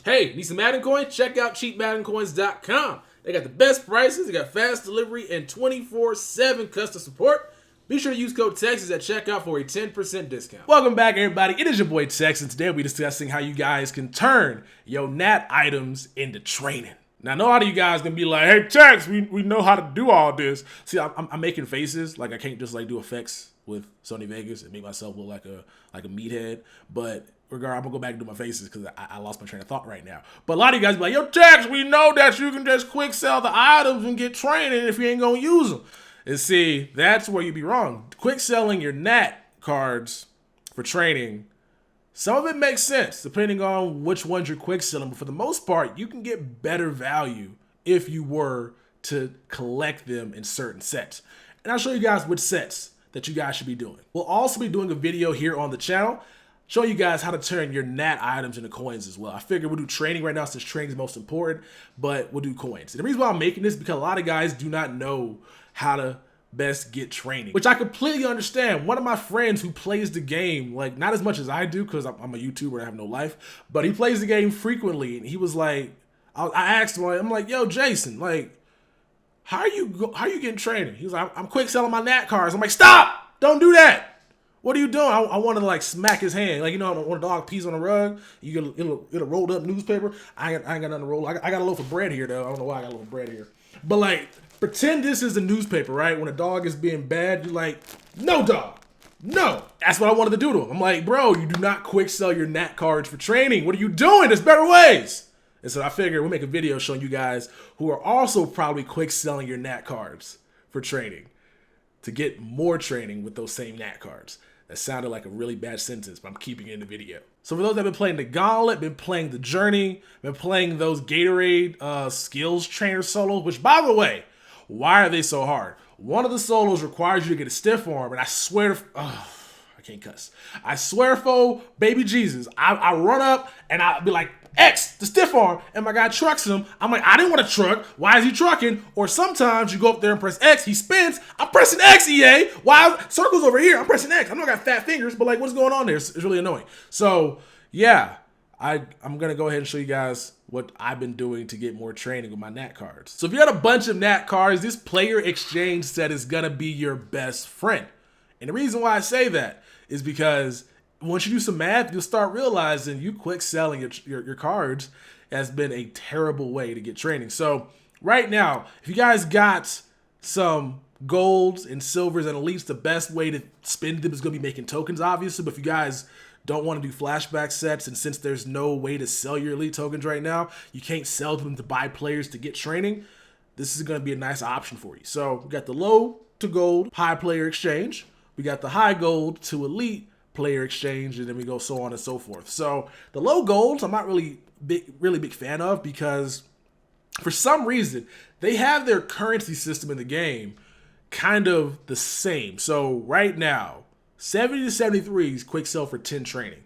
Hey, need some Madden coins? Check out cheapmaddencoins.com. They got the best prices, they got fast delivery, and 24/7 customer support. Be sure to use code TEXAS at checkout for a 10% discount. Welcome back, everybody. It is your boy Tex, and today we'll be discussing how you guys can turn your NAT items into training. Now, a lot of you guys gonna be like, "Hey, Tex, we know how to do all this." See, I'm making faces like I can't just like do effects with Sony Vegas and make myself look like a meathead. But regardless, I'm gonna go back and do my faces because I lost my train of thought right now. But a lot of you guys be like, "Yo, Tex, we know that you can just quick sell the items and get training if you ain't gonna use them." And see, that's where you be wrong. Quick selling your NAT cards for training, some of it makes sense depending on which ones you're quick selling, but for the most part, you can get better value if you were to collect them in certain sets. And I'll show you guys which sets that you guys should be doing. We'll also be doing a video here on the channel showing you guys how to turn your NAT items into coins as well. I figured we'll do training right now since training is most important, but we'll do coins. And the reason why I'm making this is because a lot of guys do not know how to best get training, which I completely understand. One of my friends who plays the game, like not as much as I do because I'm a YouTuber and I have no life, but he plays the game frequently, and he was like, I asked him, I'm like, "Yo, Jason, like, how are you getting training?" He was like, "I'm quick selling my NAT cards." I'm like, "Stop! Don't do that. What are you doing?" I want to like smack his hand, like, you know, when a dog pees on a rug, you get a rolled up newspaper. I ain't got nothing to roll. I got a loaf of bread here though. I don't know why I got a loaf of bread here, but like, pretend this is a newspaper, right? When a dog is being bad, you're like, "No, dog, no." That's what I wanted to do to him. I'm like, "Bro, you do not quick sell your NAT cards for training. What are you doing? There's better ways." And so I figured we'll make a video showing you guys who are also probably quick selling your NAT cards for training to get more training with those same NAT cards. That sounded like a really bad sentence, but I'm keeping it in the video. So for those that have been playing the Gauntlet, been playing the Journey, been playing those Gatorade skills trainer solos, which by the way, why are they so hard? One of the solos requires you to get a stiff arm, and I swear, I can't cuss. I swear for baby Jesus, I run up and I'll be like, "X, the stiff arm," and my guy trucks him. I'm like, "I didn't want to truck. Why is he trucking?" Or sometimes you go up there and press X, he spins. I'm pressing X, EA. Why? Circle's over here. I'm pressing X. I know I got fat fingers, but like, what's going on there? It's really annoying. So yeah, I'm gonna go ahead and show you guys what I've been doing to get more training with my NAT cards. So if you got a bunch of NAT cards, this player exchange set is gonna be your best friend. And the reason why I say that is because once you do some math, you'll start realizing you quick selling your cards has been a terrible way to get training. So right now, if you guys got some golds and silvers and elites, the best way to spend them is gonna be making tokens, obviously. But if you guys don't want to do flashback sets, and since there's no way to sell your elite tokens right now, you can't sell them to buy players to get training, this is going to be a nice option for you. So we got the low to gold high player exchange, we got the high gold to elite player exchange, and then we go so on and so forth. So the low golds I'm not really big fan of, because for some reason they have their currency system in the game kind of the same. So right now 70 to 73 is quick sell for 10 training.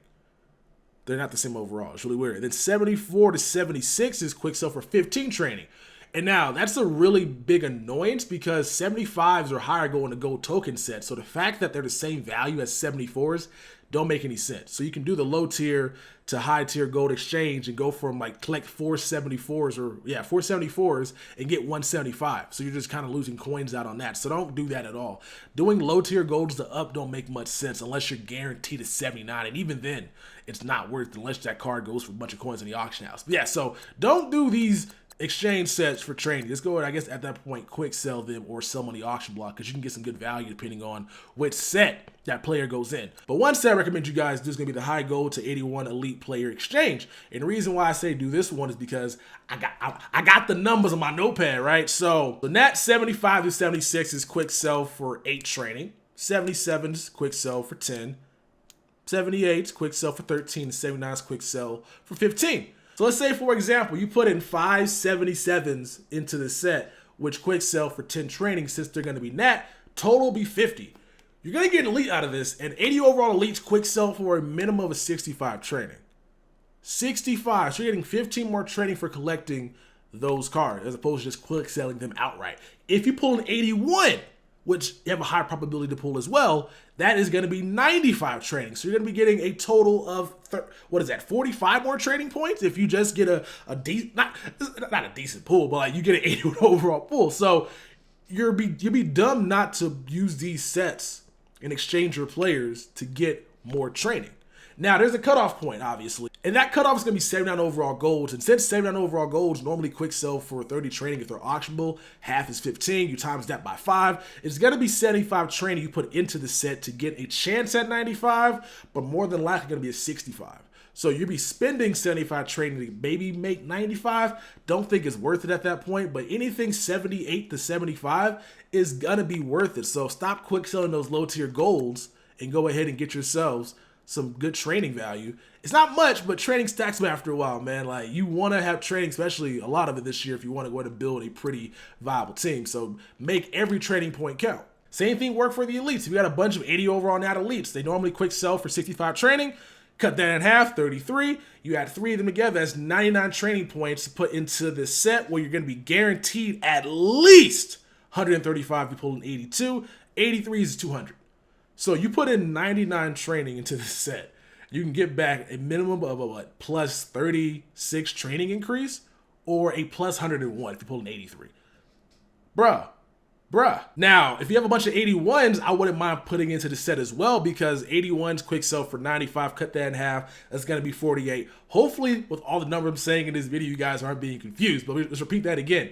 They're not the same overall. It's really weird. Then 74 to 76 is quick sell for 15 training. And now that's a really big annoyance because 75s or higher go in the gold token set. So the fact that they're the same value as 74s don't make any sense. So you can do the low tier to high tier gold exchange and go from like collect 474s and get 175. So you're just kind of losing coins out on that. So don't do that at all. Doing low tier golds to up don't make much sense unless you're guaranteed a 79. And even then, it's not worth it unless that card goes for a bunch of coins in the auction house. But yeah, so don't do these exchange sets for training. Just go ahead, I guess at that point, quick sell them or sell them on the auction block, because you can get some good value depending on which set that player goes in. But one set I recommend you guys do is going to be the high gold to 81 elite player exchange. And the reason why I say do this one is because I got the numbers on my notepad, right? So the NAT 75 to 76 is quick sell for 8 training. 77's quick sell for 10. 78's quick sell for 13. 79's quick sell for 15. So let's say, for example, you put in 5 77s into the set, which quick sell for 10 training, since they're going to be NAT, total will be 50. You're going to get an elite out of this, and 80 overall elites quick sell for a minimum of 65 training. 65, so you're getting 15 more training for collecting those cards, as opposed to just quick selling them outright. If you pull an 81, which you have a high probability to pull as well, that is going to be 95 training. So you're going to be getting a total of, 45 more training points if you just get a decent, not a decent pull, but like you get an 81 overall pull. So you'd be dumb not to use these sets and exchange your players to get more training. Now, there's a cutoff point, obviously, and that cutoff is going to be 79 overall golds. And since 79 overall golds normally quick sell for 30 training if they're auctionable, half is 15, you times that by 5, it's going to be 75 training you put into the set to get a chance at 95, but more than likely going to be a 65. So you'll be spending 75 training to maybe make 95. Don't think it's worth it at that point, but anything 78 to 75 is going to be worth it. So stop quick selling those low tier golds and go ahead and get yourselves some good training value. It's not much, but training stacks up after a while, man. Like, you want to have training, especially a lot of it this year, if you want to go ahead and build a pretty viable team. So make every training point count. Same thing work for the elites. If you got a bunch of 80 overall NAT elites, they normally quick sell for 65 training. Cut that in half, 33. You add 3 of them together, that's 99 training points to put into this set where you're going to be guaranteed at least 135 if you pull an 82. 83 is 200. So you put in 99 training into this set, you can get back a minimum of a plus 36 training increase or a plus 101 if you pull an 83. Bruh. Now, if you have a bunch of 81s, I wouldn't mind putting into the set as well, because 81s quick sell for 95, cut that in half, that's going to be 48. Hopefully, with all the numbers I'm saying in this video, you guys aren't being confused, but let's repeat that again.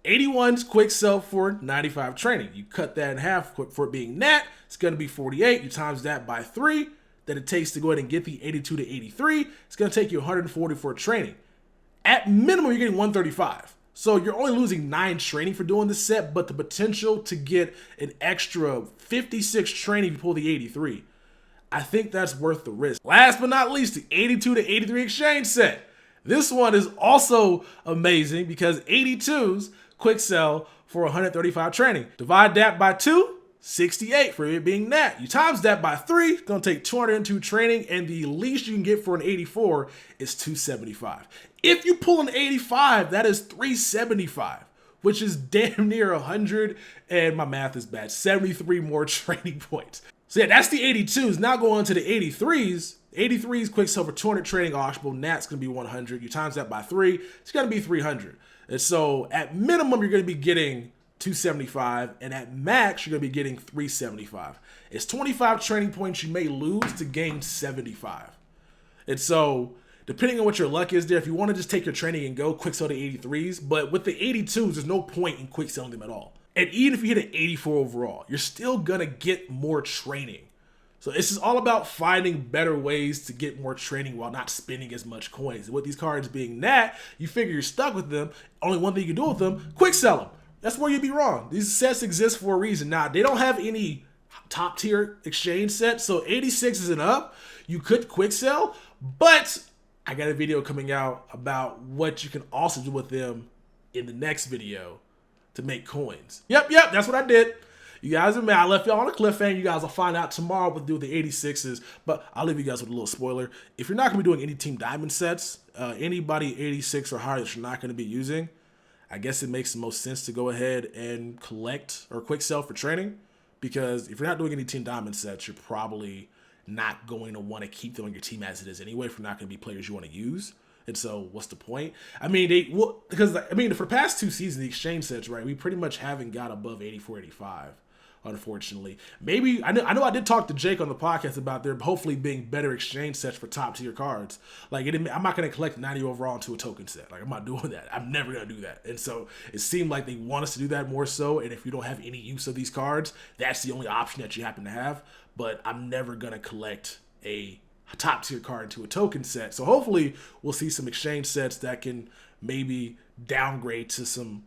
81's quick sell for 95 training. You cut that in half for it being net, it's going to be 48. You times that by 3 that it takes to go ahead and get the 82 to 83. It's going to take you 140 for training. At minimum, you're getting 135. So you're only losing 9 training for doing this set, but the potential to get an extra 56 training if you pull the 83. I think that's worth the risk. Last but not least, the 82 to 83 exchange set. This one is also amazing because 82s quick sell for 135 training. Divide that by 2, 68 for it being net. You times that by 3, it's gonna take 202 training, and the least you can get for an 84 is 275. If you pull an 85, that is 375, which is damn near 100, and my math is bad, 73 more training points. So yeah, that's the 82s. Now going on to the 83s. 83s quick sell for 200 training auctionable. Nat's gonna be 100. You times that by 3, it's gonna be 300. And so at minimum, you're gonna be getting 275, and at max, you're gonna be getting 375. It's 25 training points you may lose to gain 75. And so, depending on what your luck is there, if you want to just take your training and go quick sell the 83s, but with the 82s, there's no point in quick selling them at all. And even if you hit an 84 overall, you're still gonna get more training. So this is all about finding better ways to get more training while not spending as much coins. And with these cards being that, you figure you're stuck with them. Only one thing you can do with them, quick sell them. That's where you'd be wrong. These sets exist for a reason. Now, they don't have any top tier exchange sets, so 86 and up, you could quick sell, but I got a video coming out about what you can also do with them in the next video to make coins. Yep, that's what I did. You guys are mad. I left y'all on a cliffhanger. You guys will find out tomorrow what to do with the 86s, but I'll leave you guys with a little spoiler. If you're not going to be doing any Team Diamond sets, anybody 86 or higher that you're not going to be using, I guess it makes the most sense to go ahead and collect or quick sell for training, because if you're not doing any Team Diamond sets, you're probably not going to want to keep them on your team as it is anyway, if you're not going to be players you want to use. And so what's the point? I mean, for the past 2 seasons, the exchange sets, right, we pretty much haven't got above 84, 85. Unfortunately, maybe I know I did talk to Jake on the podcast about there hopefully being better exchange sets for top tier cards. Like, I'm not going to collect 90 overall into a token set. Like, I'm not doing that. I'm never going to do that. And so it seemed like they want us to do that more so. And if you don't have any use of these cards, that's the only option that you happen to have. But I'm never going to collect a top tier card into a token set. So hopefully we'll see some exchange sets that can maybe downgrade to some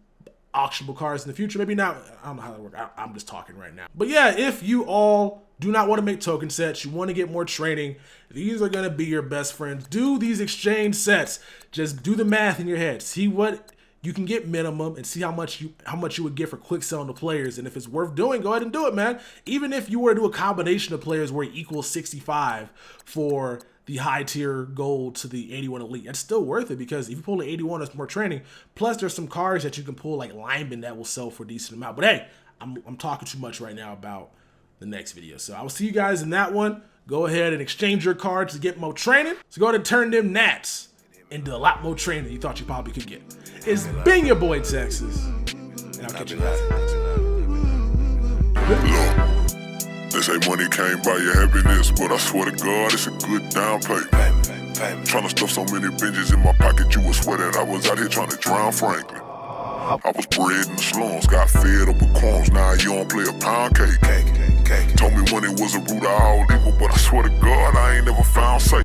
auctionable cards in the future. Maybe not. I don't know how that works. I'm just talking right now. But yeah, if you all do not want to make token sets, you want to get more training, these are going to be your best friends. Do these exchange sets. Just do the math in your head. See what you can get minimum and see how much you would get for quick selling to players. And if it's worth doing, go ahead and do it, man. Even if you were to do a combination of players where it equals 65 for the high tier gold to the 81 elite, it's still worth it, because if you pull an 81, it's more training. Plus, there's some cards that you can pull like Lyman that will sell for a decent amount. But hey, I'm talking too much right now about the next video. So I will see you guys in that one. Go ahead and exchange your cards to get more training. So go ahead and turn them gnats into a lot more training than you thought you probably could get. It's been your boy Texas, and I'll catch you guys. Look, they say money can't buy your happiness, but I swear to God, it's a good down payment. Trying to stuff so many binges in my pocket, you would swear that I was out here trying to drown Franklin. I was bred in the slums, got fed up with crumbs, now you don't play a pound cake. Told me money was a root of all evil, but I swear to God, I ain't never found safe.